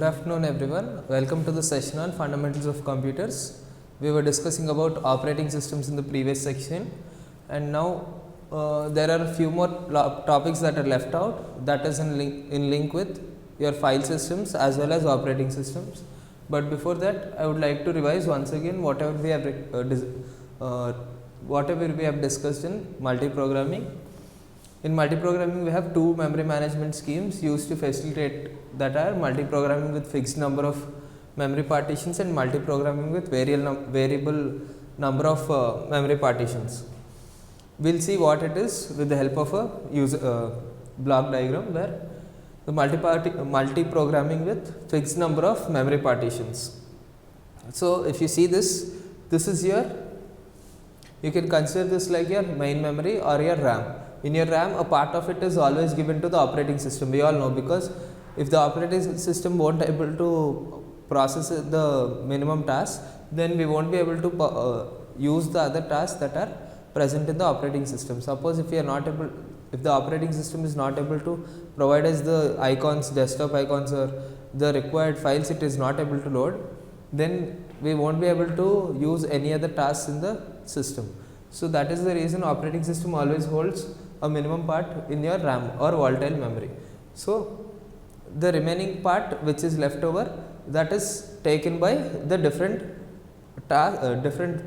afternoon everyone. Welcome to the session on fundamentals of computers. We were discussing about operating systems in the previous section, and now there are a few more topics that are left out, that is in link with your file systems as well as operating systems. But before that, I would like to revise once again whatever we have discussed in multiprogramming. In multiprogramming, we have two memory management schemes used to facilitate, that are multiprogramming with fixed number of memory partitions and multiprogramming with variable number of memory partitions. We will see what it is with the help of a block diagram where the multiprogramming with fixed number of memory partitions. So, if you see this is your, you can consider this like your main memory or your RAM. In your RAM, a part of it is always given to the operating system. We all know, because if the operating system won't able to process the minimum task, then we won't be able to use the other tasks that are present in the operating system. Suppose if we are not able, if the operating system is not able to provide us the icons, desktop icons, or the required files it is not able to load, then we won't be able to use any other tasks in the system. So, that is the reason operating system always holds a minimum part in your RAM or volatile memory. So, the remaining part which is left over, that is taken by the different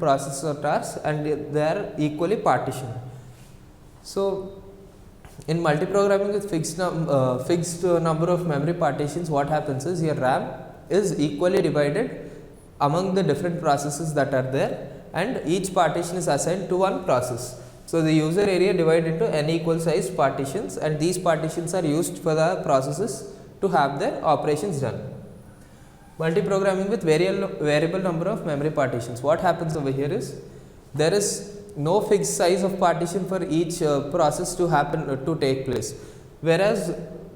processes or tasks, and they are equally partitioned. So, in multiprogramming with fixed number of memory partitions, what happens is your RAM is equally divided among the different processes that are there, and each partition is assigned to one process. So, the user area divided into n equal size partitions, and these partitions are used for the processes to have their operations done. Multiprogramming with variable number of memory partitions. What happens over here is, there is no fixed size of partition for each process to take place, whereas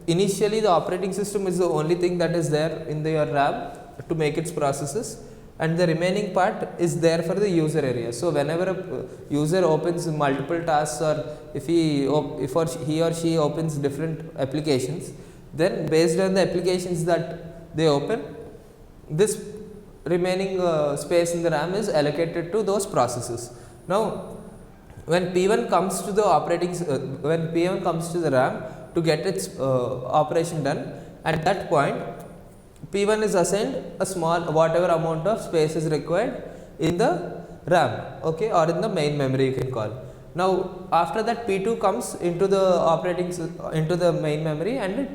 initially the operating system is the only thing that is there in your RAM to make its processes, and the remaining part is there for the user area. So, whenever a user opens multiple tasks, or if he or she opens different applications, then based on the applications that they open, this remaining space in the RAM is allocated to those processes. Now, when P1 comes to the RAM to get its operation done, at that point P1 is assigned a small, whatever amount of space is required in the RAM, okay, or in the main memory you can call. Now, after that P2 comes into the main memory, and it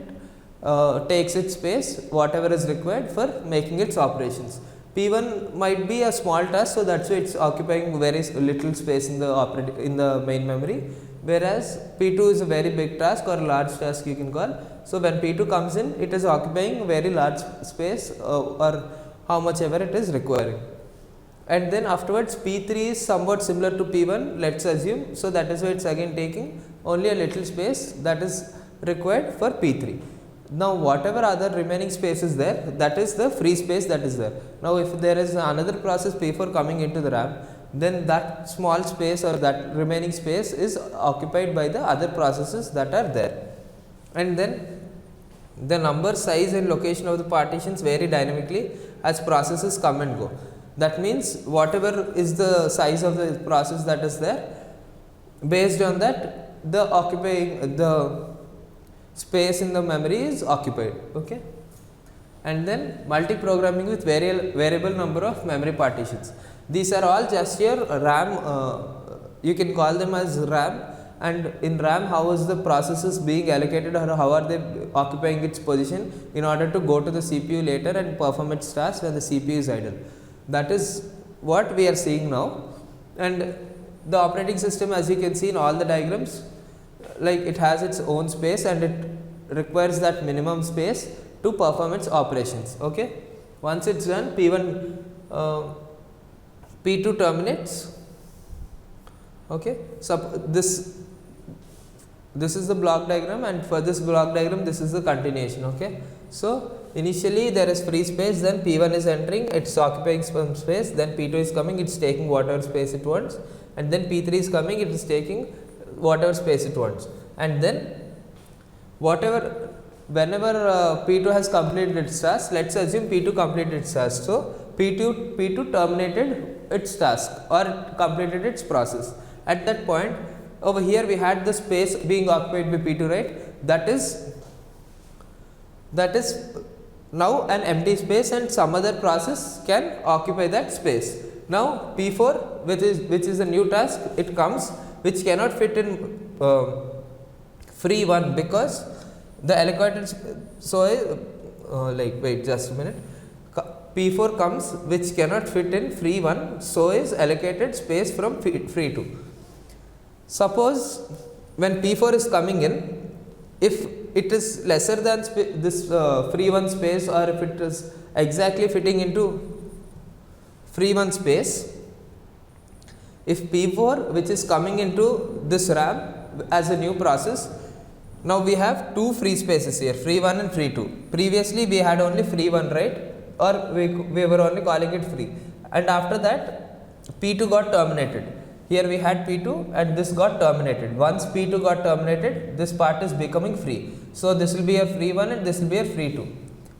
takes its space whatever is required for making its operations. P1 might be a small task, so that's why it's occupying very little space in the main memory, whereas P2 is a very big task or large task you can call. So, when P2 comes in, it is occupying very large space or how much ever it is requiring. And then afterwards P3 is somewhat similar to P1, let us assume. So, that is why it is again taking only a little space that is required for P3. Now, whatever other remaining space is there, that is the free space that is there. Now, if there is another process P4 coming into the RAM, then that small space or that remaining space is occupied by the other processes that are there. And then the number, size and location of the partitions vary dynamically as processes come and go. That means, whatever is the size of the process that is there, based on that the space in the memory is occupied, okay. And then multiprogramming with variable number of memory partitions. These are all just your RAM, you can call them as RAM, and in RAM, how is the processes being allocated, or how are they occupying its position in order to go to the CPU later and perform its tasks when the CPU is idle. That is what we are seeing now. And the operating system, as you can see in all the diagrams, like it has its own space, and it requires that minimum space to perform its operations, okay. Once it is done, P2 terminates, okay. So, this is the block diagram, and for this block diagram this is the continuation, okay. So, initially there is free space, then P1 is entering, it is occupying some space, then P2 is coming, it is taking whatever space it wants, and then P3 is coming, it is taking whatever space it wants, and then whatever whenever P2 has completed its task, let's assume P2 completed its task. So P2 terminated its task or completed its process. At that point, over here we had the space being occupied by P2, right? That is now an empty space, and some other process can occupy that space. Now P4, which is a new task, it comes, which cannot fit in free one, because the allocated wait just a minute, P4 comes which cannot fit in free one, so is allocated space from free 2. Suppose when P4 is coming in, if it is lesser than this free one space, or if it is exactly fitting into free one space, if P4 which is coming into this RAM as a new process, now we have two free spaces here, free 1 and free 2. Previously we had only free 1, right, or we were only calling it free, and after that P2 got terminated. Here we had P2 and this got terminated. Once P2 got terminated, this part is becoming free. So this will be a free 1 and this will be a free 2.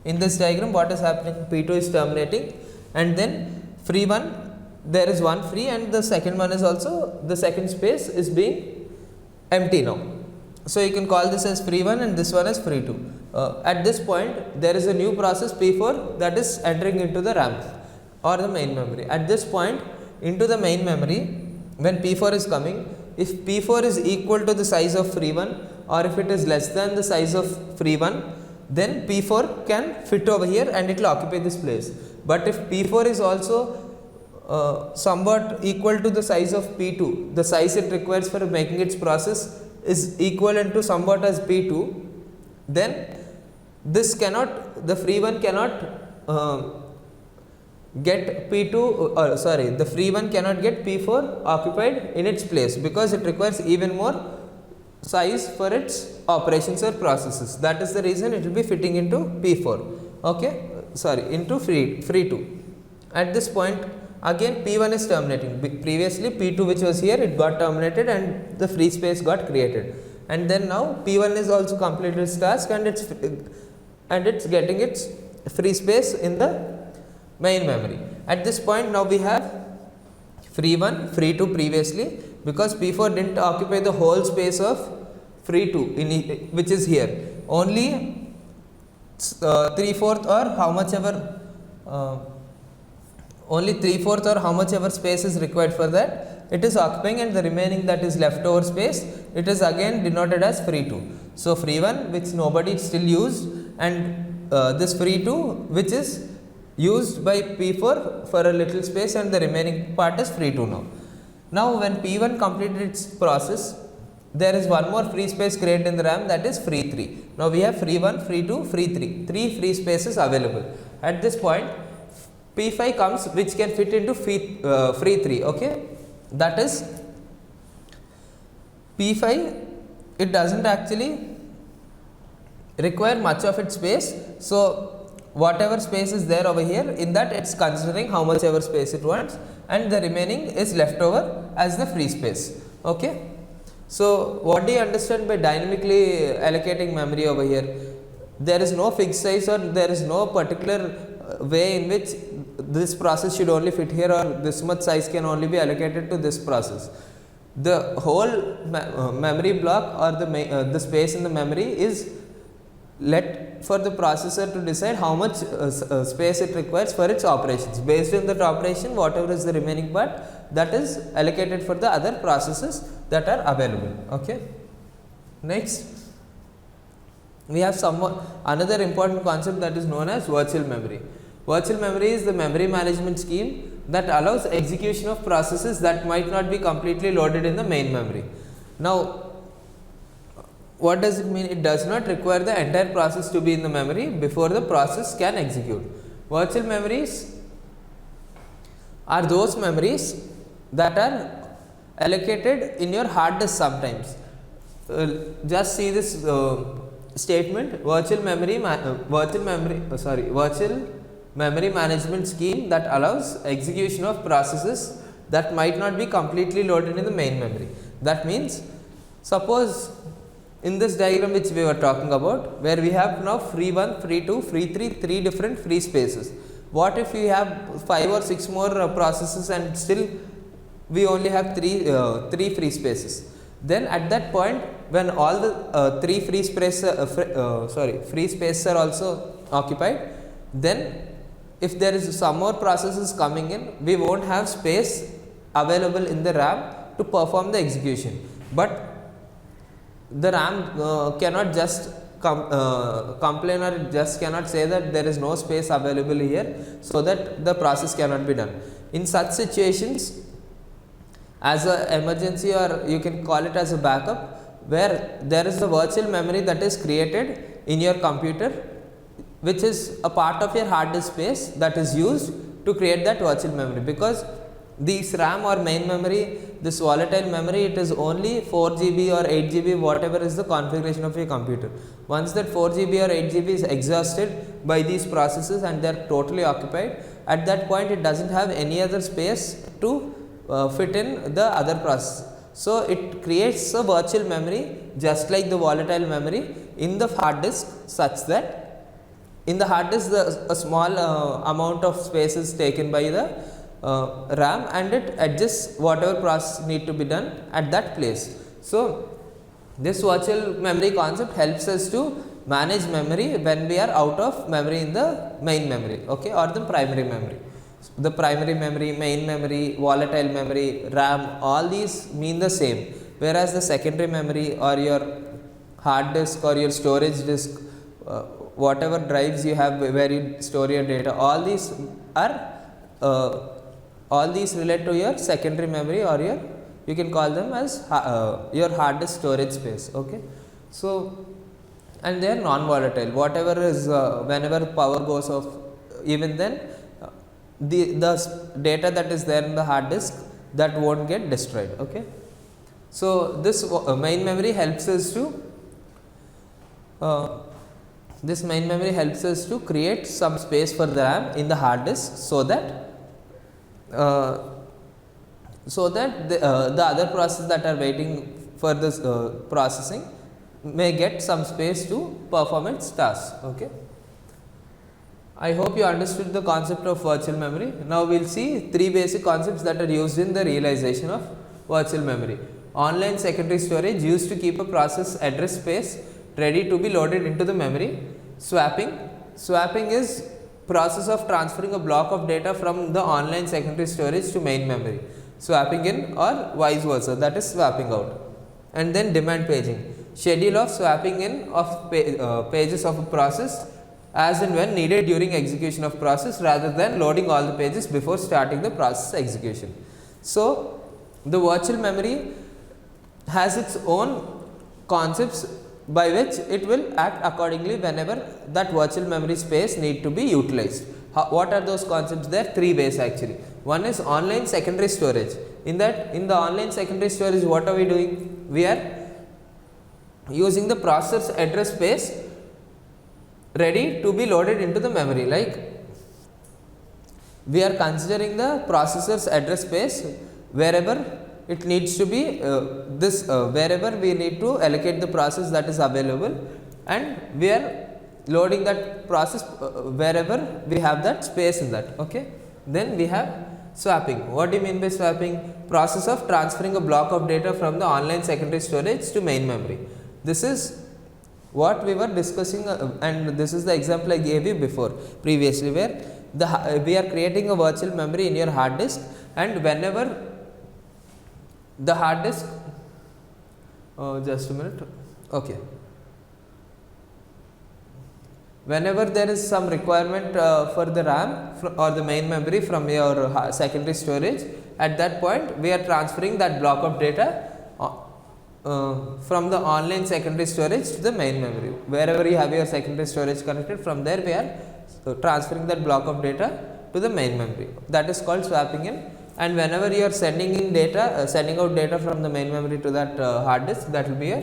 In this diagram, what is happening? P2 is terminating, and then free 1, there is one free, and the second one is also, the second space is being empty now. So you can call this as free 1 and this one as free 2. At this point, there is a new process P4 that is entering into the RAM or the main memory. At this point, into the main memory, when P4 is coming, if P4 is equal to the size of free 1, or if it is less than the size of free 1, then P4 can fit over here and it will occupy this place. But if P4 is also somewhat equal to the size of P2, the size it requires for making its process is equivalent to somewhat as P2, then this cannot, the free 1 cannot get P2, the free 1 cannot get P4 occupied in its place, because it requires even more size for its operations or processes. That is the reason it will be fitting into P4, okay, into free 2. At this point, again P1 is terminating. Previously P2 which was here, it got terminated and the free space got created, and then now P1 is also completed its task and it's getting its free space in the main memory. At this point, now we have free 1, free 2 previously, because P4 didn't occupy the whole space of free 2 which is here, only 3/4 or how much ever only 3/4 or how much ever space is required for that it is occupying, and the remaining that is leftover space, it is again denoted as free 2. So free 1 which nobody still used, and this free 2 which is used by P4 for a little space, and the remaining part is free 2 now. Now when P1 completed its process, there is one more free space created in the RAM, that is free 3. Now we have free 1, free 2, free 3, 3 free spaces available. At this point, P5 comes which can fit into free 3, okay. That is P5, it doesn't actually require much of its space, so whatever space is there over here, in that it's considering how much ever space it wants, and the remaining is left over as the free space, okay. So what do you understand by dynamically allocating memory over here? There is no fixed size, or there is no particular way in which this process should only fit here, or this much size can only be allocated to this process. The whole memory block or the space in the memory is let for the processor to decide how much space it requires for its operations. Based on that operation, whatever is the remaining part, that is allocated for the other processes that are available, okay. Next, we have another important concept that is known as virtual memory. Virtual memory is the memory management scheme that allows execution of processes that might not be completely loaded in the main memory. Now, what does it mean? It does not require the entire process to be in the memory before the process can execute. Virtual memories are those memories that are allocated in your hard disk sometimes. Just see this statement: virtual memory management scheme that allows execution of processes that might not be completely loaded in the main memory. That means, suppose in this diagram which we were talking about, where we have now free 1, free 2, free 3, 3 different free spaces. What if we have 5 or 6 more processes and still we only have 3 free spaces? Then at that point, when all the 3 free spaces are also occupied, then if there is some more processes coming in, we won't have space available in the RAM to perform the execution. But the RAM cannot just complain, or just cannot say that there is no space available here, so that the process cannot be done. In such situations, as an emergency, or you can call it as a backup, where there is a virtual memory that is created in your computer, which is a part of your hard disk space that is used to create that virtual memory. Because this RAM or main memory, this volatile memory, it is only 4 GB or 8 GB, whatever is the configuration of your computer. Once that 4 GB or 8 GB is exhausted by these processes and they are totally occupied, at that point it doesn't have any other space to fit in the other process. So it creates a virtual memory just like the volatile memory in the hard disk, such that in the hard disk a small amount of space is taken by the RAM, and it adjusts whatever process need to be done at that place. So this virtual memory concept helps us to manage memory when we are out of memory in the main memory, okay, or the primary memory. The primary memory, main memory, volatile memory, RAM, all these mean the same, whereas the secondary memory or your hard disk or your storage disk, whatever drives you have where you store your data, all these are relate to your secondary memory, or your, you can call them as your hard disk storage space, okay. So and they are non-volatile, whatever is whenever power goes off, even then the data that is there in the hard disk, that won't get destroyed, okay. So this main memory helps us to create some space for the RAM in the hard disk, so that the other processes that are waiting for this processing may get some space to perform its task, okay. I hope you understood the concept of virtual memory. Now we will see 3 basic concepts that are used in the realization of virtual memory. Online secondary storage, used to keep a process address space ready to be loaded into the memory. Swapping is process of transferring a block of data from the online secondary storage to main memory, swapping in or vice versa, that is swapping out. And then demand paging, schedule of swapping in of pages of a process as and when needed during execution of process, rather than loading all the pages before starting the process execution. So the virtual memory has its own concepts by which it will act accordingly whenever that virtual memory space need to be utilized. What are those concepts? There are 3 ways actually. One is online secondary storage. In the online secondary storage, what are we doing? We are using the processor's address space ready to be loaded into the memory. Like, we are considering the processor's address space wherever it needs to be, wherever we need to allocate the process that is available, and we are loading that process wherever we have that space in that, okay. Then we have swapping. What do you mean by swapping? Process of transferring a block of data from the online secondary storage to main memory. This is what we were discussing, and this is the example I gave you before previously, where we are creating a virtual memory in your hard disk, and whenever the hard disk, just a minute, okay, whenever there is some requirement for the RAM or the main memory from your secondary storage, at that point we are transferring that block of data from the online secondary storage to the main memory. Wherever you have your secondary storage connected, from there we are transferring that block of data to the main memory. That is called swapping in. And whenever you are sending in data, sending out data from the main memory to that hard disk, that will be a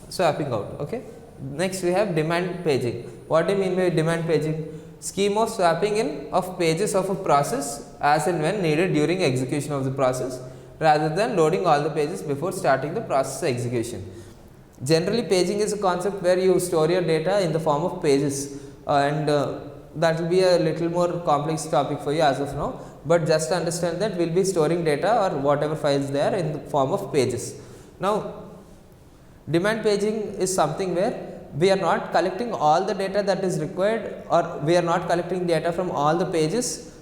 swapping out, okay. Next we have demand paging. What do you mean by demand paging? Scheme of swapping in of pages of a process as and when needed during execution of the process, rather than loading all the pages before starting the process execution. Generally, paging is a concept where you store your data in the form of pages, and that will be a little more complex topic for you as of now, but just understand that we will be storing data or whatever files there in the form of pages. Now, demand paging is something where we are not collecting all the data that is required, or we are not collecting data from all the pages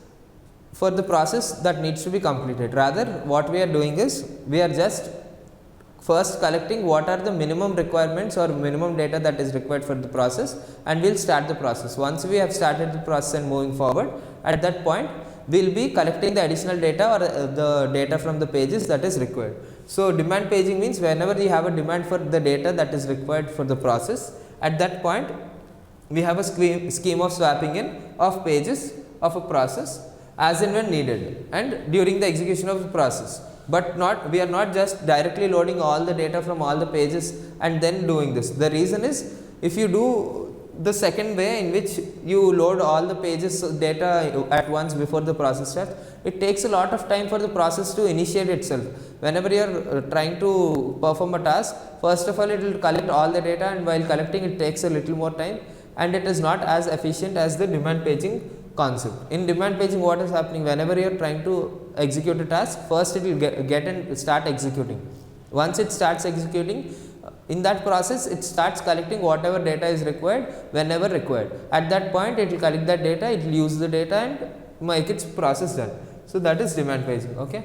for the process that needs to be completed. Rather, what we are doing is we are just first collecting what are the minimum requirements or minimum data that is required for the process, and we will start the process. Once we have started the process and moving forward, at that point we will be collecting the additional data or the data from the pages that is required. So, demand paging means whenever you have a demand for the data that is required for the process, at that point we have a scheme of swapping in of pages of a process as and when needed and during the execution of the process. But we are not just directly loading all the data from all the pages and then doing this. The reason is, if you do the second way in which you load all the pages data at once before the process starts, it takes a lot of time for the process to initiate itself. Whenever you are trying to perform a task, first of all it will collect all the data, and while collecting it takes a little more time, and it is not as efficient as the demand paging concept. In demand paging, what is happening, whenever you are trying to execute a task, first it will get and start executing. Once it starts executing, in that process it starts collecting whatever data is required whenever required. At that point it will collect that data, it will use the data and make its process done. So, that is demand paging. Okay.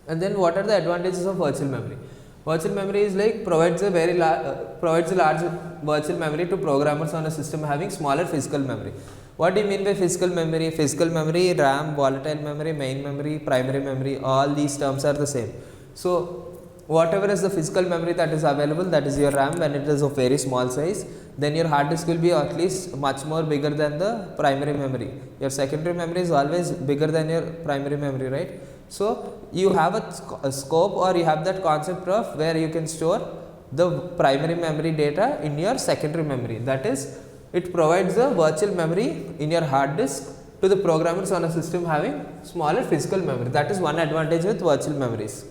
And then what are the advantages of virtual memory? Virtual memory is like provides a large virtual memory to programmers on a system having smaller physical memory. What do you mean by physical memory? Physical memory, RAM, volatile memory, main memory, primary memory, all these terms are the same. So, whatever is the physical memory that is available, that is your RAM when it is of very small size, then your hard disk will be at least much more bigger than the primary memory. Your secondary memory is always bigger than your primary memory, right? So, you have a scope, or you have that concept of where you can store the primary memory data in your secondary memory. That is, it provides a virtual memory in your hard disk to the programmers on a system having smaller physical memory. That is one advantage with virtual memories.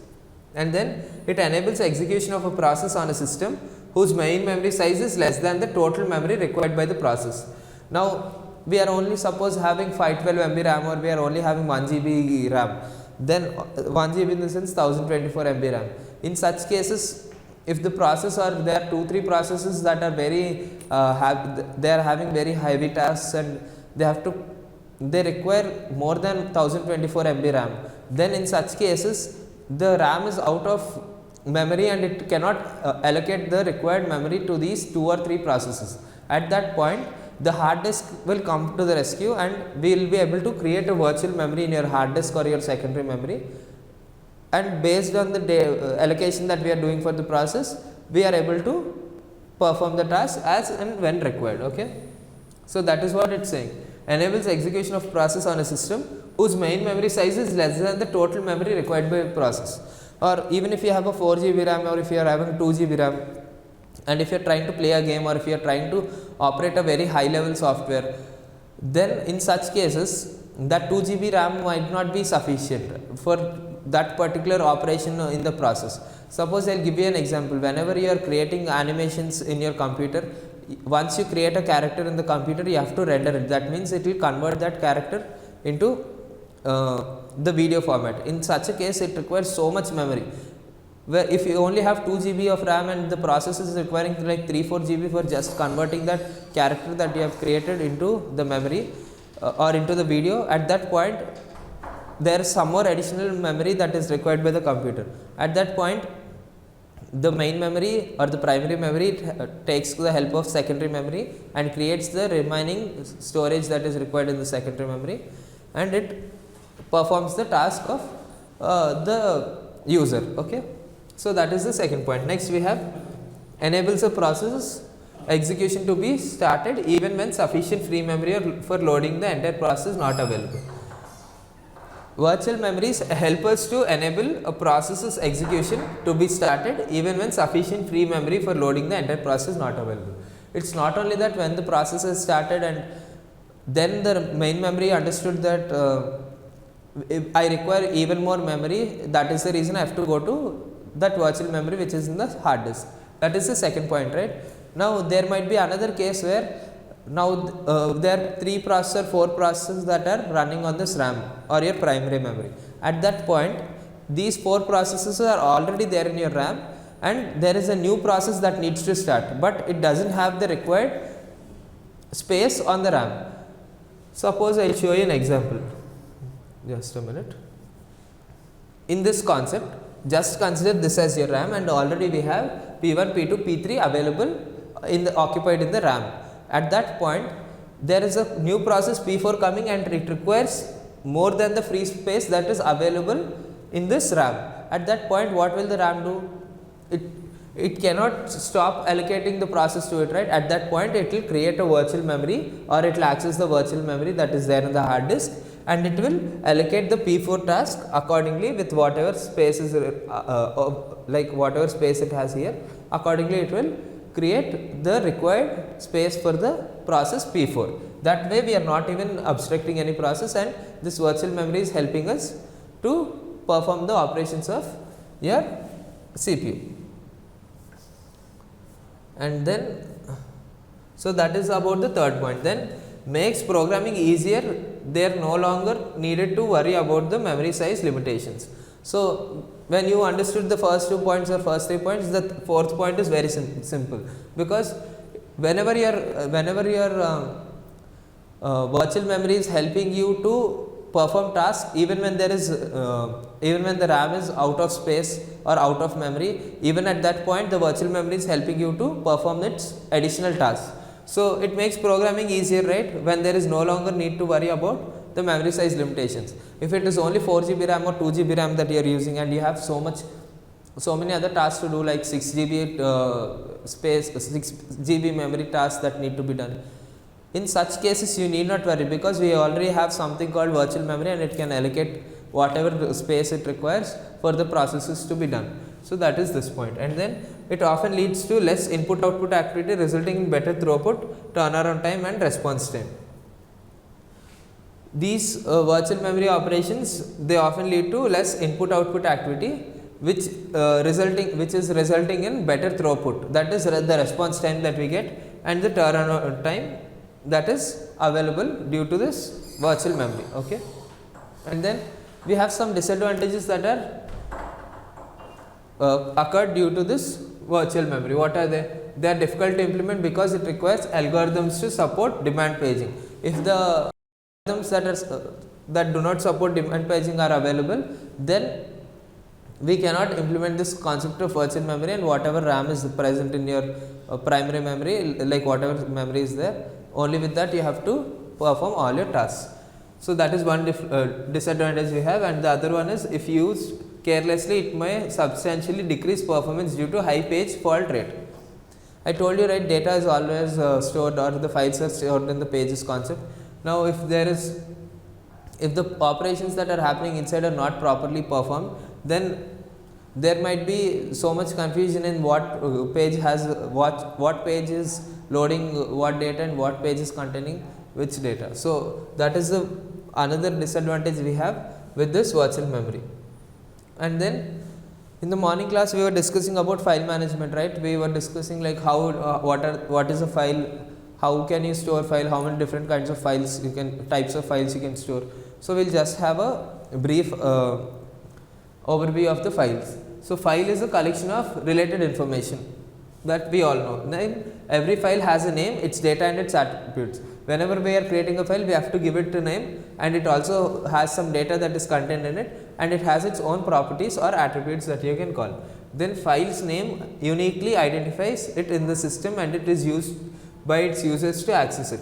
And then it enables execution of a process on a system whose main memory size is less than the total memory required by the process. Now, we are only suppose having 512 MB RAM, or we are only having 1 GB RAM, then 1 GB in the sense 1024 MB RAM. In such cases, if the process, or there are 2-3 processes that are very they are having very heavy tasks and they require more than 1024 MB RAM, then in such cases the RAM is out of memory and it cannot allocate the required memory to these 2 or 3 processes. At that point, the hard disk will come to the rescue, and we will be able to create a virtual memory in your hard disk or your secondary memory, and based on the allocation that we are doing for the process, we are able to perform the task as and when required. Okay. So, that is what it is saying. Enables execution of process on a system whose main memory size is less than the total memory required by a process. Or even if you have a 4 GB RAM, or if you are having 2 GB RAM, and if you are trying to play a game, or if you are trying to operate a very high level software, then in such cases that 2 GB RAM might not be sufficient for that particular operation in the process. Suppose I will give you an example. Whenever you are creating animations in your computer, once you create a character in the computer, you have to render it. That means it will convert that character into the video format. In such a case, it requires so much memory, where if you only have 2 GB of RAM and the process is requiring like 3-4 GB for just converting that character that you have created into the memory or into the video, at that point there is some more additional memory that is required by the computer. At that point, the main memory or the primary memory takes the help of secondary memory and creates the remaining storage that is required in the secondary memory, and it performs the task of the user. Okay. So, that is the second point. Next, we have enables a process execution to be started even when sufficient free memory for loading the entire process not available. Virtual memories help us to enable a process's execution to be started even when sufficient free memory for loading the entire process not available. It is not only that when the process has started and then the main memory understood that if I require even more memory, that is the reason I have to go to that virtual memory which is in the hard disk. That is the second point, right? Now there might be another case where now there are 3 processors, 4 processors that are running on this RAM or your primary memory. At that point, these 4 processors are already there in your RAM, and there is a new process that needs to start, but it doesn't have the required space on the RAM. Suppose I will show you an example. Just a minute. In this concept, just consider this as your RAM, and already we have P1, P2, P3 available occupied in the RAM. At that point, there is a new process P4 coming, and it requires more than the free space that is available in this RAM. At that point, what will the RAM do? It cannot stop allocating the process to it, right? At that point, it will create a virtual memory, or it will access the virtual memory that is there in the hard disk, and it will allocate the P4 task accordingly with whatever space is like whatever space it has here. Accordingly, it will create the required space for the process P4. That way, we are not even abstracting any process, and this virtual memory is helping us to perform the operations of your CPU. And then, so that is about the third point. Then makes programming easier. They are no longer needed to worry about the memory size limitations. So when you understood the first 2 points or first 3 points, the fourth point is very simple, because whenever your virtual memory is helping you to perform tasks, even when there is even when the RAM is out of space or out of memory, even at that point the virtual memory is helping you to perform its additional tasks. So it makes programming easier, right, when there is no longer need to worry about the memory size limitations. If it is only 4 GB RAM or 2 GB RAM that you are using, and you have so many other tasks to do, like 6 GB space, 6 GB memory tasks that need to be done, in such cases you need not worry, because we already have something called virtual memory, and it can allocate whatever space it requires for the processes to be done. So that is this point. And then it often leads to less input output activity, resulting in better throughput, turnaround time, and response time. These virtual memory operations, they often lead to less input output activity, which is resulting in better throughput, that is the response time that we get, and the turnaround time that is available due to this virtual memory. Okay. And then we have some disadvantages that are occurred due to this virtual memory. What are they? They are difficult to implement because it requires algorithms to support demand paging. If the algorithms that do not support demand paging are available, then we cannot implement this concept of virtual memory, and whatever RAM is present in your primary memory, like whatever memory is there, only with that you have to perform all your tasks. So that is one disadvantage we have, and the other one is, if used carelessly, it may substantially decrease performance due to high page fault rate. I told you, right, data is always stored, or the files are stored in the pages concept. Now if the operations that are happening inside are not properly performed, then there might be so much confusion in what page has what page is loading what data, and what page is containing which data. So that is another disadvantage we have with this virtual memory. And then in the morning class we were discussing about file management, right? We were discussing like how what is a file, how can you store file, how many different kinds of files types of files you can store. So we'll just have a brief overview of the files. So file is a collection of related information that we all know. Now, every file has a name, its data, and its attributes. Whenever we are creating a file, we have to give it a name, and it also has some data that is contained in it, and it has its own properties or attributes that you can call. Then file's name uniquely identifies it in the system, and it is used by its users to access it.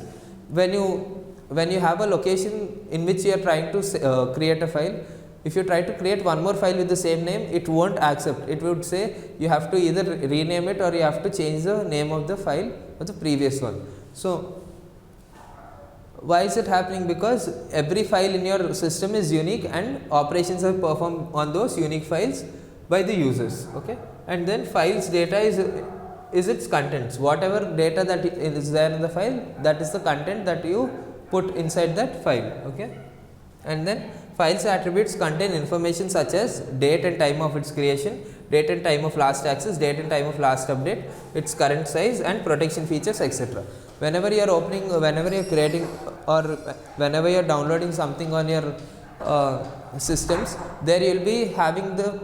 When you have a location in which you are trying to create a file, if you try to create one more file with the same name, it won't accept. It would say you have to either rename it, or you have to change the name of the file or the previous one. So why is it happening? Because every file in your system is unique, and operations are performed on those unique files by the users. Okay. And then files data is its contents. Whatever data that is there in the file, that is the content that you put inside that file. Okay. And then files attributes contain information such as date and time of its creation, date and time of last access, date and time of last update, its current size and protection features, etc. Whenever you are opening, whenever you are creating or whenever you are downloading something on your systems, there you will be having the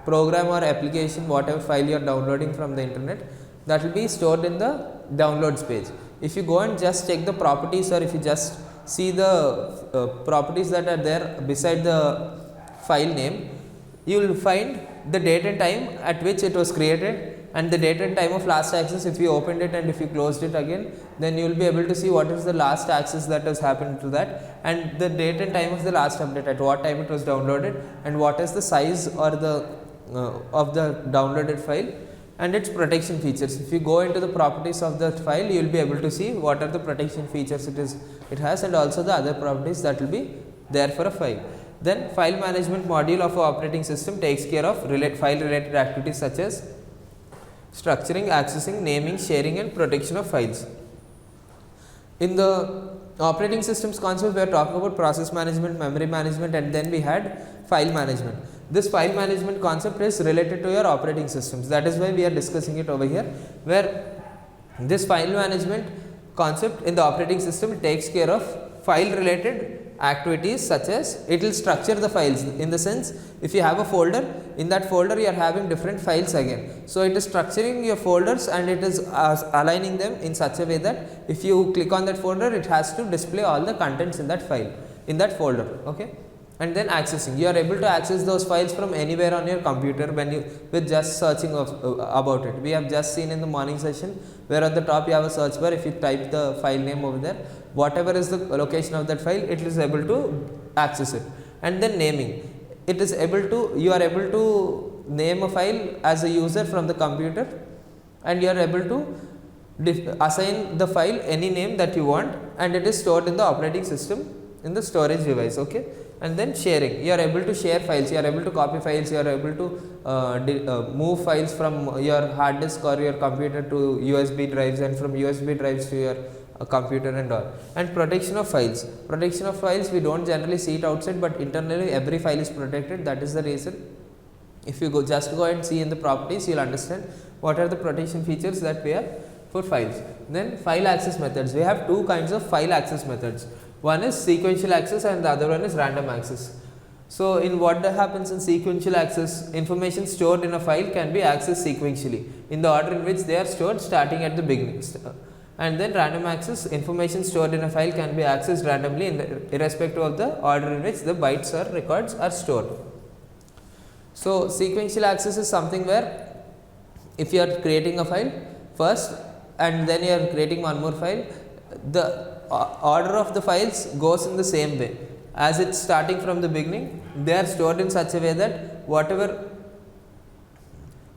program or application, whatever file you are downloading from the internet, that will be stored in the downloads page. If you go and just check the properties, or if you just see the properties that are there beside the file name, you will find the date and time at which it was created and the date and time of last access. If you opened it and if you closed it again, then you will be able to see what is the last access that has happened to that, and the date and time of the last update, at what time it was downloaded, and what is the size or the of the downloaded file, and its protection features. If you go into the properties of the file, you will be able to see what are the protection features it has, and also the other properties that will be there for a file. Then file management module of an operating system takes care of file related activities such as structuring, accessing, naming, sharing and protection of files. In the operating systems concept, we are talking about process management, memory management, and then we had file management. This file management concept is related to your operating systems. That is why we are discussing it over here, where this file management concept in the operating system takes care of file related activities, such as it will structure the files, in the sense, if you have a folder, in that folder you are having different files again. So it is structuring your folders and it is aligning them in such a way that if you click on that folder, it has to display all the contents in that file, in that folder. Okay. And then accessing, you are able to access those files from anywhere on your computer when you with just searching about it. We have just seen in the morning session where at the top you have a search bar. If you type the file name over there, whatever is the location of that file, it is able to access it. And then naming, it is able to, you are able to name a file as a user from the computer, and you are able to assign the file any name that you want, and it is stored in the operating system in the storage device. Okay. And then sharing, you are able to share files, you are able to copy files, you are able to move files from your hard disk or your computer to USB drives, and from USB drives to your computer and all. And protection of files, protection of files, we don't generally see it outside, but internally every file is protected. That is the reason, if you just go and see in the properties, you will understand what are the protection features that we have for files. Then file access methods, we have two kinds of file access methods. One is sequential access and the other one is random access. So in what happens in sequential access, information stored in a file can be accessed sequentially in the order in which they are stored, starting at the beginning. And then random access, information stored in a file can be accessed randomly irrespective of the order in which the bytes or records are stored. So sequential access is something where if you are creating a file first and then you are creating one more file, the order of the files goes in the same way. As it's starting from the beginning, they are stored in such a way that whatever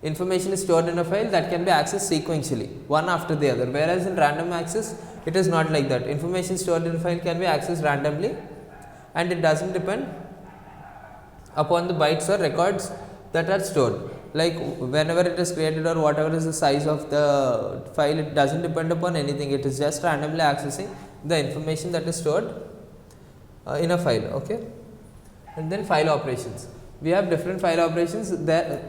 information is stored in a file, that can be accessed sequentially, one after the other. Whereas in random access, it is not like that. Information stored in a file can be accessed randomly, and it doesn't depend upon the bytes or records that are stored. Like whenever it is created or whatever is the size of the file, it doesn't depend upon anything. It is just randomly accessing the information that is stored in a file. Okay. And then file operations, we have different file operations. There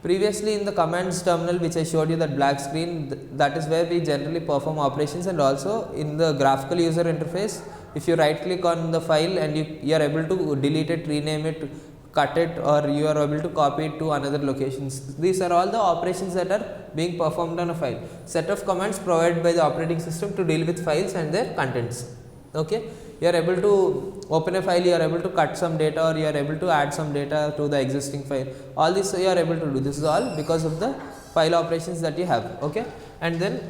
previously in the commands terminal which I showed you, that black screen, that is where we generally perform operations. And also in the graphical user interface, if you right click on the file and you are able to delete it, rename it, cut it, or you are able to copy it to another locations. These are all the operations that are being performed on a file. Set of commands provided by the operating system to deal with files and their contents. Okay. You are able to open a file, you are able to cut some data, or you are able to add some data to the existing file. All this you are able to do. This is all because of the file operations that you have. Okay. And then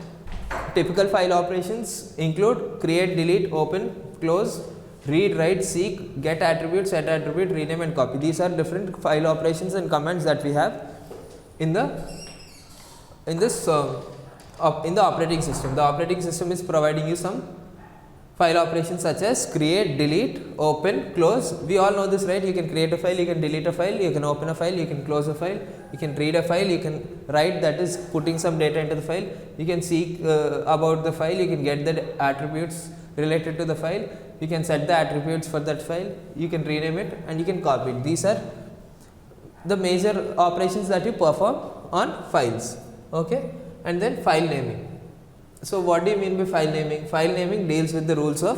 typical file operations include create, delete, open, close, read, write, seek, get attribute, set attribute, rename and copy. These are different file operations and commands that we have in the operating system. The operating system is providing you some file operations such as create, delete, open, close. We all know this, right? You can create a file, you can delete a file, you can open a file, you can close a file, you can read a file, you can write, that is putting some data into the file, you can seek about the file, you can get the attributes related to the file, you can set the attributes for that file, you can rename it, and you can copy it. These are the major operations that you perform on files. Okay, and then file naming. So what do you mean by file naming? File naming deals with the rules of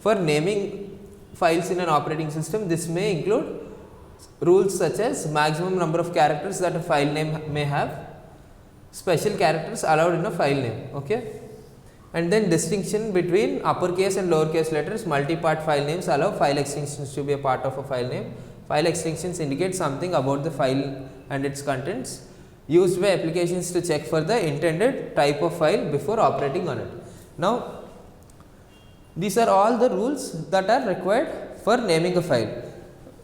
for naming files in an operating system. This may include rules such as maximum number of characters that a file name may have, special characters allowed in a file name. Okay, and then distinction between uppercase and lowercase letters. Multi-part file names allow file extensions to be a part of a file name. File extensions indicate something about the file and its contents, used by applications to check for the intended type of file before operating on it. Now, these are all the rules that are required for naming a file.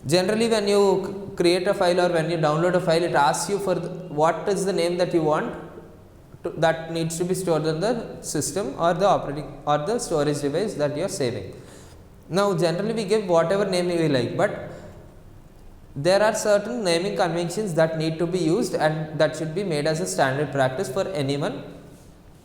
Generally, when you create a file or when you download a file, it asks you for what is the name that you want that needs to be stored on the system or the operating or the storage device that you are saving. Now, generally we give whatever name we like, but there are certain naming conventions that need to be used and that should be made as a standard practice for anyone.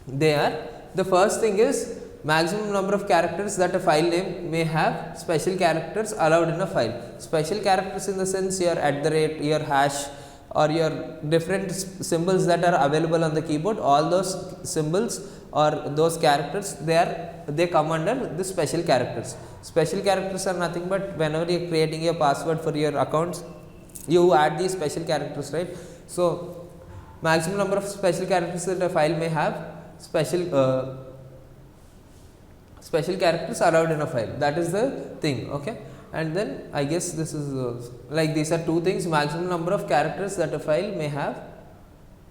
They are, the first thing is maximum number of characters that a file name may have, special characters allowed in a file. Special characters in the sense your @ your hash or your different symbols that are available on the keyboard, all those symbols or those characters, they come under the special characters. Special characters are nothing but whenever you are creating a password for your accounts, you add these special characters, right. So, maximum number of special characters that a file may have, special characters allowed in a file, that is the thing. Okay. And then I guess this is like these are two things: maximum number of characters that a file may have,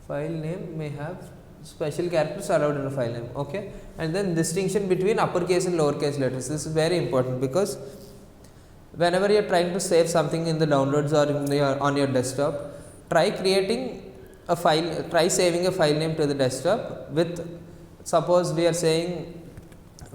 file name may have, special characters allowed in a file name. Okay. And then distinction between uppercase and lowercase letters. This is very important because whenever you are trying to save something in the downloads or in on your desktop, try creating a file, try saving a file name to the desktop with, suppose we are saying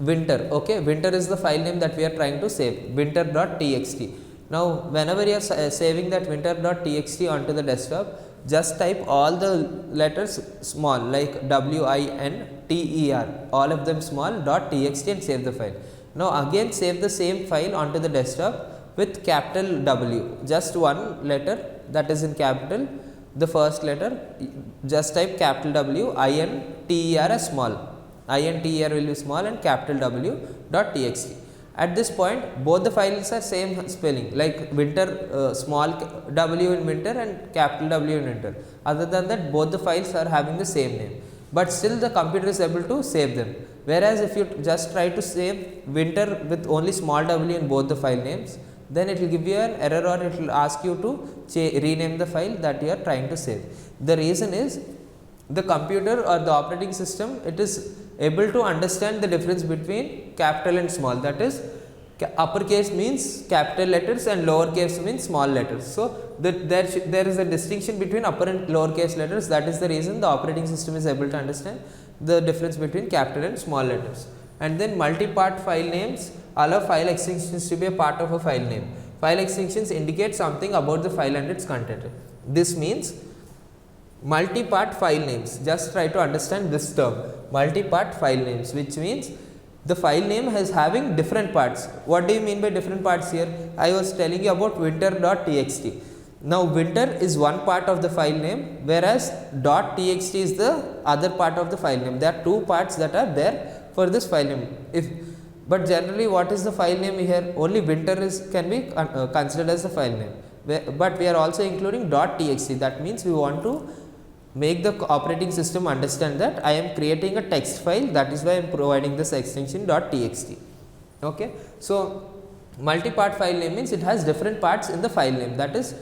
winter. Okay, winter is the file name that we are trying to save, winter.txt. Now, whenever you are saving that winter.txt onto the desktop, just type all the letters small, like WINTER, all of them small, .txt, and save the file. Now, again save the same file onto the desktop with capital W, just one letter that is in capital, the first letter, just type capital W, INTER as small. INTER will be small and capital W dot txt. At this point, both the files are same spelling, like winter, small w in winter and capital W in winter. Other than that, both the files are having the same name, but still the computer is able to save them. Whereas if you just try to save winter with only small w in both the file names, then it will give you an error or it will ask you to rename the file that you are trying to save. The reason is the computer or the operating system, it is able to understand the difference between capital and small, that is uppercase means capital letters and lowercase means small letters. So, there is a distinction between upper and lowercase letters, that is the reason the operating system is able to understand the difference between capital and small letters. And then multi-part file names allow file extensions to be a part of a file name. File extensions indicate something about the file and its content. This means multi-part file names, just try to understand this term, multi-part file names, which means the file name is having different parts. What do you mean by different parts here? I was telling you about winter.txt. Now, winter is one part of the file name, whereas .txt is the other part of the file name. There are two parts that are there for this file name. But generally, what is the file name here? Only winter can be considered as the file name. But we are also including .txt. That means we want to make the operating system understand that I am creating a text file, that is why I am providing this extension .txt. Okay. So, multi-part file name means it has different parts in the file name, that is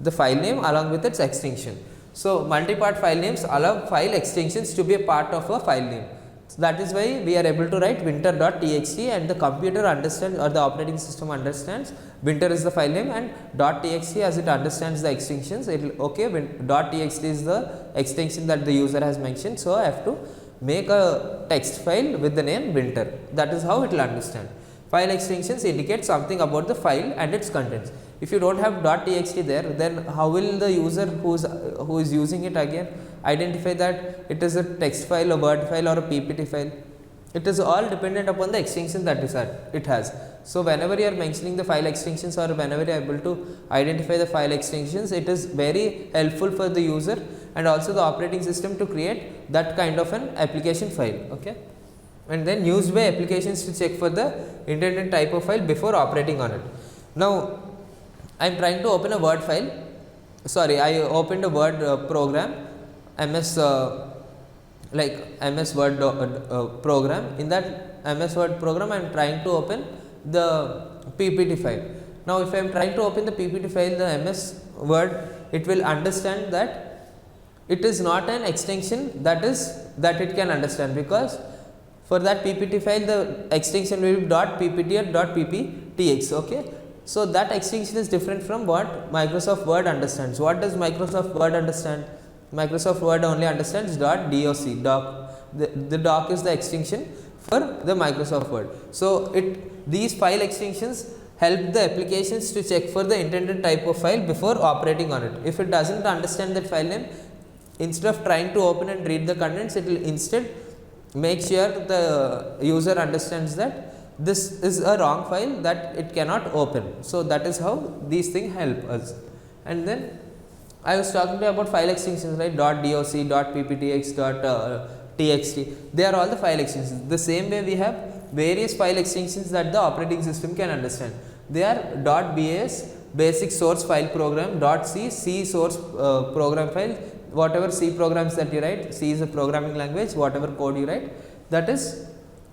the file name along with its extension. So, multi-part file names allow file extensions to be a part of a file name. So, that is why we are able to write winter.txt and the computer understands or the operating system understands winter is the file name and .txt as it understands the extensions, it will okay .txt is the extension that the user has mentioned. So, I have to make a text file with the name winter, that is how it will understand. File extensions indicate something about the file and its contents. If you do not have .txt there, then how will the user who is using it again identify that it is a text file, a Word file or a PPT file? It is all dependent upon the extension that it has. So whenever you are mentioning the file extensions or whenever you are able to identify the file extensions, it is very helpful for the user and also the operating system to create that kind of an application file. Okay. And then used by applications to check for the intended type of file before operating on it. Now I am trying to open a Word file. Sorry, I opened a Word program, MS MS Word program. In that MS Word program, I am trying to open the PPT file. Now if I am trying to open the PPT file, the MS Word, it will understand that it is not an extension that it can understand, because for that PPT file the extension will be .ppt or .pptx. Okay. So that extension is different from what Microsoft Word understands. What does Microsoft Word understand? Microsoft Word only understands .doc. The doc is the extension for the Microsoft Word. So these file extensions help the applications to check for the intended type of file before operating on it. If it doesn't understand that file name, instead of trying to open and read the contents, it will instead make sure the user understands that this is a wrong file that it cannot open. So that is how these things help us. And then I was talking to you about file extensions, right? .doc, .pptx, .txt. They are all the file extensions. The same way we have various file extensions that the operating system can understand. They are .bas, basic source file program, .c, C source program file. Whatever C programs that you write, C is a programming language, whatever code you write, that is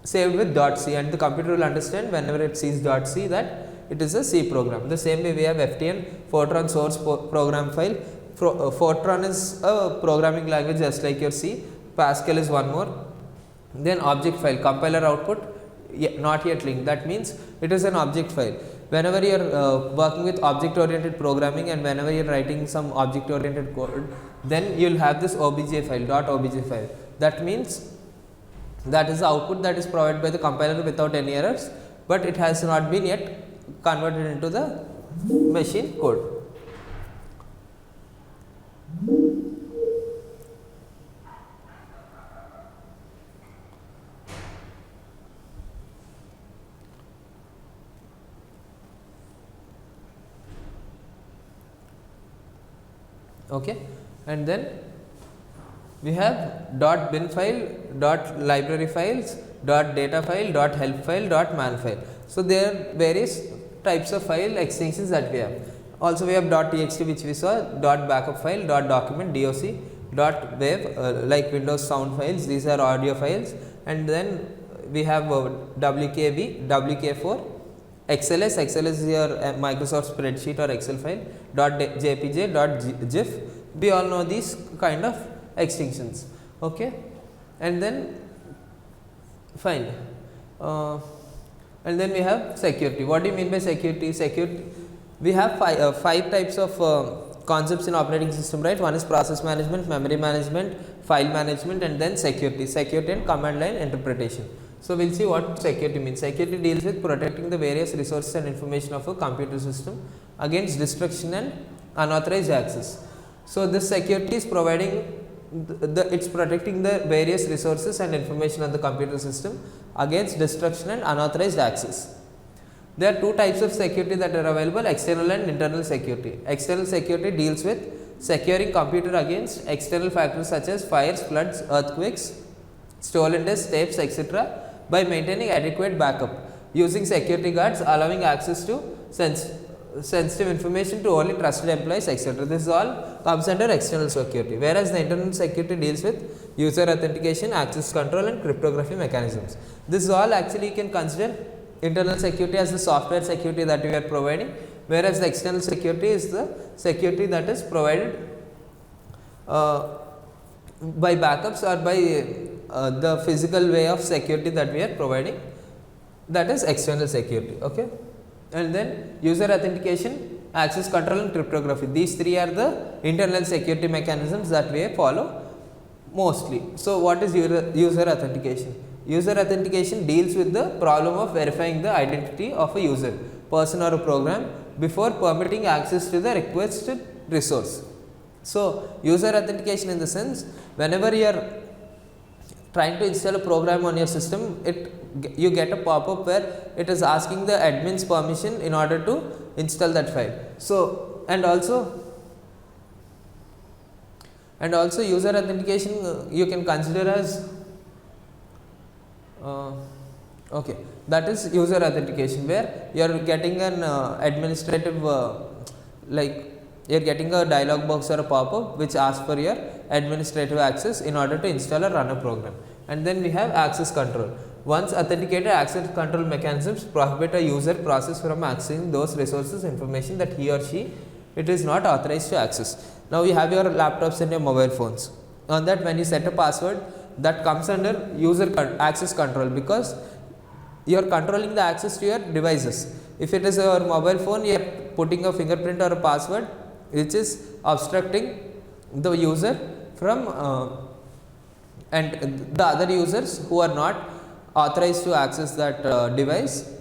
saved with .c, and the computer will understand whenever it sees .c that it is a C program. The same way we have FTN, Fortran source program file. Fortran is a programming language just like your C. Pascal is one more. Then object file, compiler output, not yet linked. That means it is an object file. Whenever you are working with object oriented programming and whenever you are writing some object oriented code, then you will have this obj file, .obj file. That means that is the output that is provided by the compiler without any errors, but it has not been yet converted into the machine code. Okay. And then we have .bin file, .library files, .data file, .help file, .man file. So there are various types of file extensions that we have. Also we have .txt, which we saw, .backup file, .document, .doc, .wave, like Windows sound files. These are audio files. And then we have WKB, WK4, XLS. XLS is your Microsoft spreadsheet or Excel file. .jpj, .gif. We all know these kind of extensions. Okay. And then fine. And then we have security. What do you mean by security? Security, we have five types of concepts in operating system, right? One is process management, memory management, file management, and then security. Security and command line interpretation. So we will see what security means. Security deals with protecting the various resources and information of a computer system against destruction and unauthorized access. So this security is providing it's protecting the various resources and information on the computer system against destruction and unauthorized access. There are two types of security that are available: external and internal security. External security deals with securing computer against external factors such as fires, floods, earthquakes, stolen disks, tapes, etc. by maintaining adequate backup, using security guards, allowing access to sensitive information to only trusted employees, etc. This all comes under external security, whereas the internal security deals with user authentication, access control, and cryptography mechanisms. This is all actually you can consider internal security as the software security that we are providing, whereas the external security is the security that is provided by backups or by the physical way of security that we are providing, that is external security. Okay. And then user authentication, access control, and cryptography. These three are the internal security mechanisms that we follow mostly. So what is user authentication? User authentication deals with the problem of verifying the identity of a user, person, or a program before permitting access to the requested resource. So user authentication in the sense, whenever you are trying to install a program on your system, you get a pop-up where it is asking the admin's permission in order to install that file. So, and also user authentication you can consider as okay, that is user authentication, where you are getting an administrative like you are getting a dialog box or a pop-up which asks for your administrative access in order to install or run a program. And then we have access control. Once authenticated, access control mechanisms prohibit a user process from accessing those resources information that he or she it is not authorized to access. Now you have your laptops and your mobile phones. On that, when you set a password, that comes under user access control, because you are controlling the access to your devices. If it is your mobile phone, you are putting a fingerprint or a password which is obstructing the user from and the other users who are not authorized to access that device,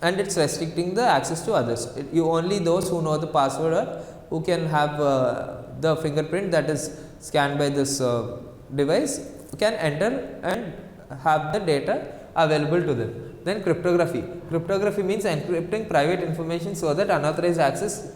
and it's restricting the access to others. You only those who know the password or who can have the fingerprint that is scanned by this device can enter and have the data available to them. Then cryptography. Cryptography means encrypting private information so that unauthorized access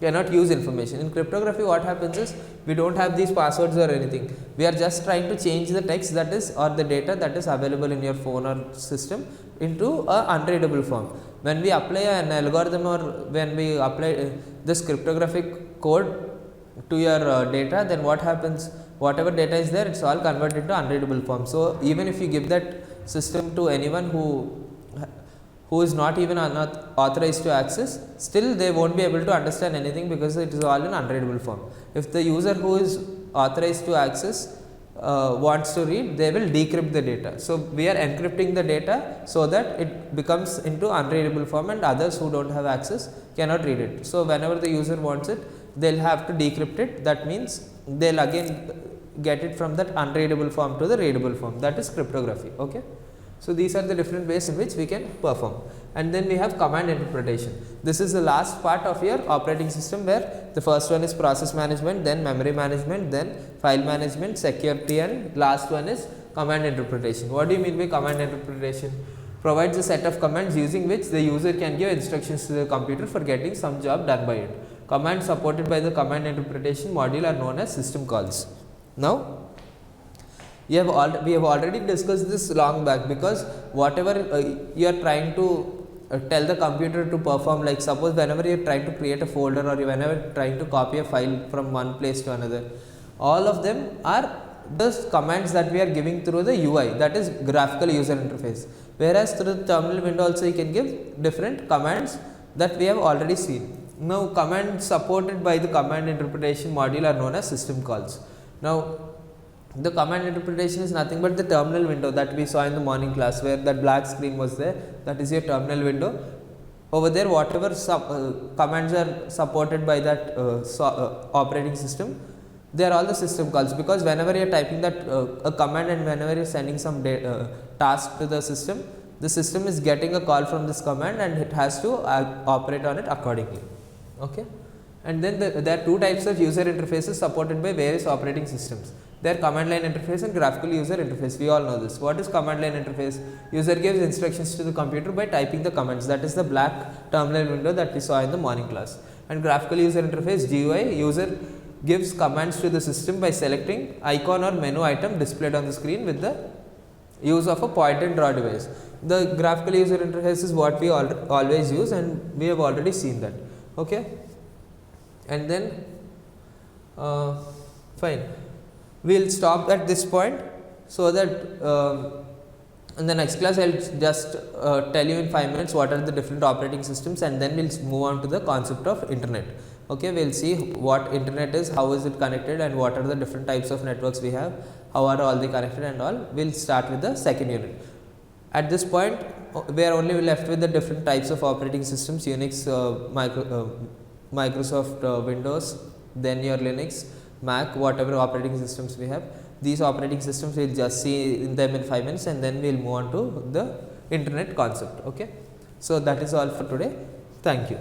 cannot use information. In cryptography, what happens is we don't have these passwords or anything. We are just trying to change the text that is or the data that is available in your phone or system into a unreadable form. When we apply an algorithm or when we apply this cryptographic code to your data, then what happens? Whatever data is there, it's all converted into unreadable form. So even if you give that system to anyone who is not even authorized to access, still they won't be able to understand anything because it is all in unreadable form. If the user who is authorized to access wants to read, they will decrypt the data. So we are encrypting the data so that it becomes into unreadable form and others who don't have access cannot read it. So whenever the user wants it, they'll have to decrypt it. That means they'll again get it from that unreadable form to the readable form. That is cryptography. Okay. So these are the different ways in which we can perform. And then we have command interpretation. This is the last part of your operating system, where the first one is process management, then memory management, then file management, security, and last one is command interpretation. What do you mean by command interpretation? Provides a set of commands using which the user can give instructions to the computer for getting some job done by it. Commands supported by the command interpretation module are known as system calls. Now, we have already discussed this long back, because whatever you are trying to tell the computer to perform, like suppose whenever you are trying to create a folder or whenever you are trying to copy a file from one place to another, all of them are the commands that we are giving through the UI, that is graphical user interface. Whereas through the terminal window also you can give different commands that we have already seen. Now commands supported by the command interpretation module are known as system calls. Now the command interpretation is nothing but the terminal window that we saw in the morning class, where that black screen was there, that is your terminal window. Over there, whatever commands are supported by that operating system, they are all the system calls, because whenever you are typing that a command and whenever you are sending some task to the system is getting a call from this command and it has to operate on it accordingly. Okay. And then there are two types of user interfaces supported by various operating systems. They are command line interface and graphical user interface. We all know this. What is command line interface? User gives instructions to the computer by typing the commands. That is the black terminal window that we saw in the morning class. And graphical user interface, GUI, user gives commands to the system by selecting icon or menu item displayed on the screen with the use of a point and draw device. The graphical user interface is what we always use, and we have already seen that. Okay. And then fine, we will stop at this point, so that in the next class I will just tell you in 5 minutes what are the different operating systems, and then we will move on to the concept of internet. Okay, we will see what internet is, how is it connected, and what are the different types of networks we have, how are all they connected and all. We will start with the second unit. At this point we are only left with the different types of operating systems: Unix, Microsoft Windows, then your Linux, Mac, whatever operating systems we have. These operating systems we will just see them in 5 minutes, and then we will move on to the internet concept. Okay. So that is all for today. Thank you.